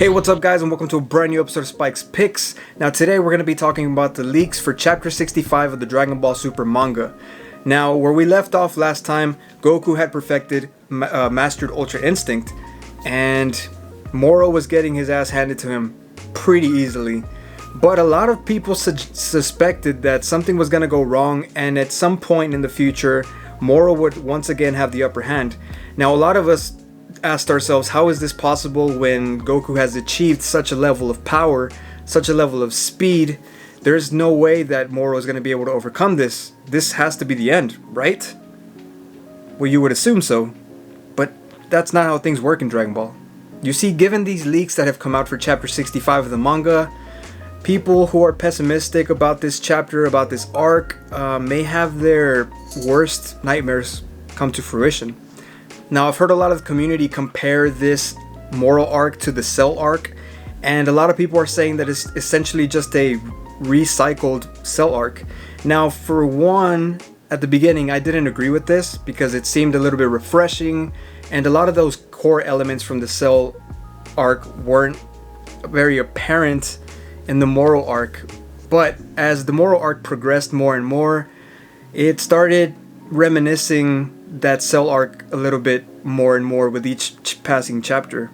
Hey, what's up guys, and welcome to a brand new episode of Spike's Picks. Now today we're going to be talking about the leaks for chapter 65 of the Dragonball Super Manga. Now, where we left off last time, Goku had perfected Mastered Ultra Instinct, and Moro was getting his ass handed to him pretty easily. But a lot of people suspected that something was going to go wrong, and at some point in the future, Moro would once again have the upper hand. Now, a lot of us asked ourselves, how is this possible when Goku has achieved such a level of power, such a level of speed? There's no way that Moro is going to be able to overcome this. This has to be the end, right? Well, you would assume so, but that's not how things work in Dragon Ball. You see, given these leaks that have come out for chapter 65 of the manga, people who are pessimistic about this chapter, about this arc, may have their worst nightmares come to fruition. Now, I've heard a lot of the community compare this Moro arc to the Cell arc, and a lot of people are saying that it's essentially just a recycled Cell arc. Now, for one, at the beginning, I didn't agree with this because it seemed a little bit refreshing, and a lot of those core elements from the Cell arc weren't very apparent in the Moro arc. But as the Moro arc progressed more and more, it started reminiscing that Cell arc a little bit more and more with each passing chapter.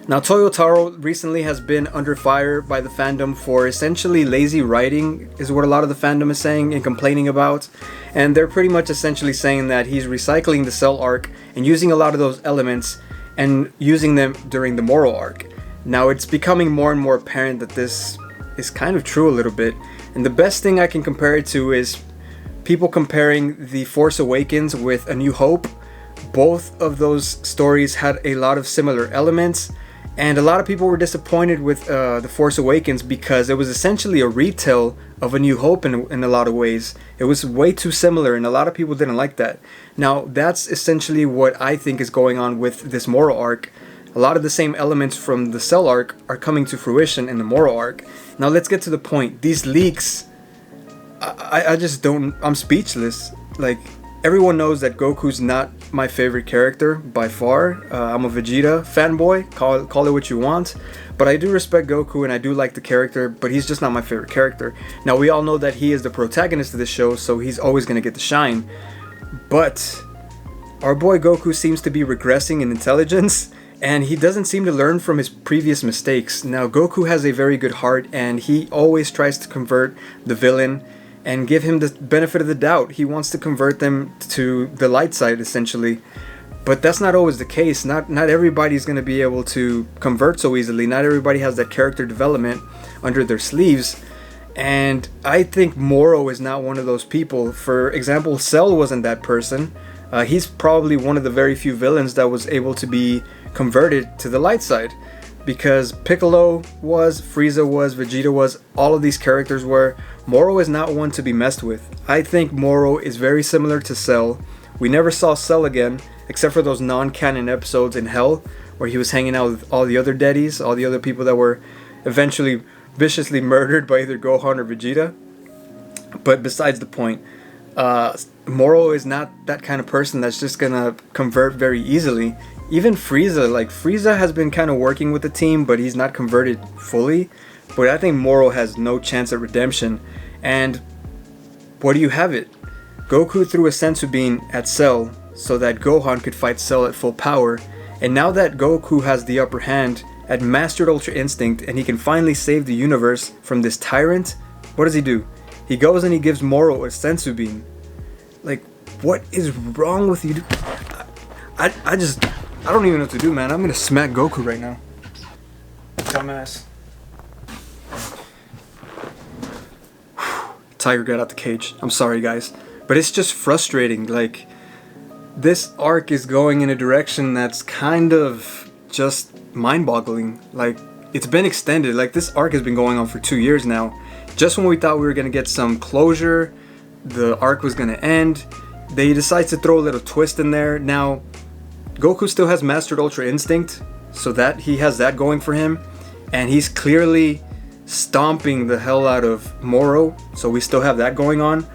Now, Toyotaro recently has been under fire by the fandom for essentially lazy writing, is what a lot of the fandom is saying and complaining about. And they're pretty much essentially saying that he's recycling the Cell arc and using a lot of those elements and using them during the Moro arc. Now, it's becoming more and more apparent that this is kind of true a little bit. And the best thing I can compare it to is people comparing The Force Awakens with A New Hope. Both of those stories had a lot of similar elements, and a lot of people were disappointed with The Force Awakens because it was essentially a retell of A New Hope in a lot of ways. It was way too similar, and a lot of people didn't like that. Now, that's essentially what I think is going on with this Moro arc. A lot of the same elements from the Cell arc are coming to fruition in the Moro arc. Now, let's get to the point. These leaks, I just don't, I'm speechless. Like, everyone knows that Goku's not my favorite character by far. I'm a Vegeta fanboy, call it what you want. But I do respect Goku and I do like the character, but he's just not my favorite character. Now, we all know that he is the protagonist of the show, so he's always going to get the shine. But our boy Goku seems to be regressing in intelligence, and he doesn't seem to learn from his previous mistakes. Now, Goku has a very good heart, and he always tries to convert the villain and give him the benefit of the doubt. He wants to convert them to the light side, essentially. But that's not always the case. Not everybody's going to be able to convert so easily. Not everybody has that character development under their sleeves. And I think Moro is not one of those people. For example, Cell wasn't that person. He's probably one of the very few villains that was able to be converted to the light side. Because Piccolo was, Frieza was, Vegeta was, all of these characters were. Moro is not one to be messed with. I think Moro is very similar to Cell. We never saw Cell again, except for those non-canon episodes in Hell, where he was hanging out with all the other daddies, all the other people that were eventually viciously murdered by either Gohan or Vegeta. But besides the point, Moro is not that kind of person that's just gonna convert very easily. Even Frieza has been kind of working with the team, but he's not converted fully. But I think Moro has no chance at redemption. And what do you have it? Goku threw a senzu bean at Cell so that Gohan could fight Cell at full power. And now that Goku has the upper hand at Mastered Ultra Instinct and he can finally save the universe from this tyrant, what does he do? He goes and he gives Moro a senzu bean. Like, what is wrong with you? I don't even know what to do, man. I'm gonna smack Goku right now. Dumbass. Tiger got out the cage. I'm sorry, guys. But it's just frustrating. Like, this arc is going in a direction that's kind of just mind-boggling. Like, it's been extended. Like, this arc has been going on for 2 years now. Just when we thought we were gonna get some closure, the arc was gonna end, they decide to throw a little twist in there. Now, Goku still has Mastered Ultra Instinct, so that he has that going for him, and he's clearly stomping the hell out of Moro, so we still have that going on.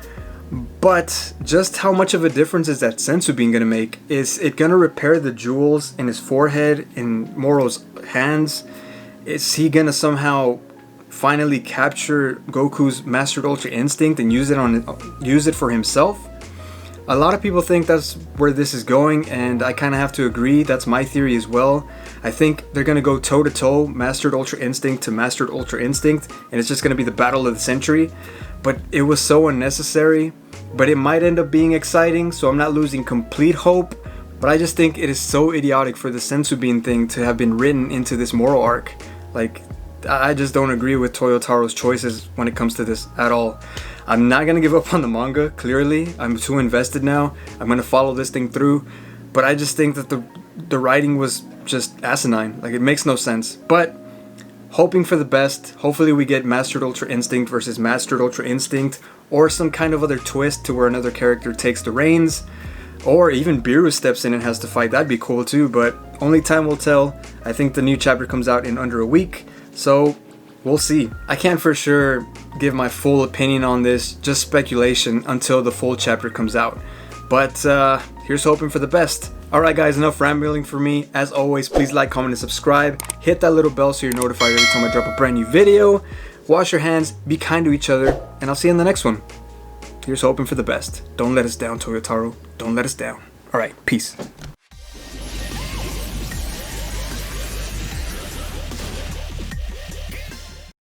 But just how much of a difference is that senzu bean gonna make? Is it gonna repair the jewels in his forehead, in Moro's hands? is he gonna somehow finally capture Goku's mastered Ultra Instinct and use it for himself? A lot of people think that's where this is going, and I kind of have to agree. That's my theory as well. I think they're going to go toe to toe, mastered Ultra Instinct to mastered Ultra Instinct, and it's just going to be the battle of the century. But it was so unnecessary, but it might end up being exciting, so I'm not losing complete hope. But I just think it is so idiotic for the Senzu Bean thing to have been written into this Moro arc. Like, I just don't agree with Toyotaro's choices when it comes to this at all. I'm not gonna give up on the manga, clearly. I'm too invested now. I'm gonna follow this thing through. But I just think that the writing was just asinine. Like, it makes no sense. But hoping for the best. Hopefully we get Mastered Ultra Instinct versus Mastered Ultra Instinct, or some kind of other twist to where another character takes the reins. Or even Biru steps in and has to fight. That'd be cool too, but only time will tell. I think the new chapter comes out in under a week, so we'll see. I can't for sure give my full opinion on this, just speculation until the full chapter comes out. But here's hoping for the best. Alright guys, enough rambling for me. As always, please like, comment, and subscribe. Hit that little bell so you're notified every time I drop a brand new video. Wash your hands, be kind to each other, and I'll see you in the next one. Here's hoping for the best. Don't let us down, Toyotaro. Don't let us down. Alright, peace.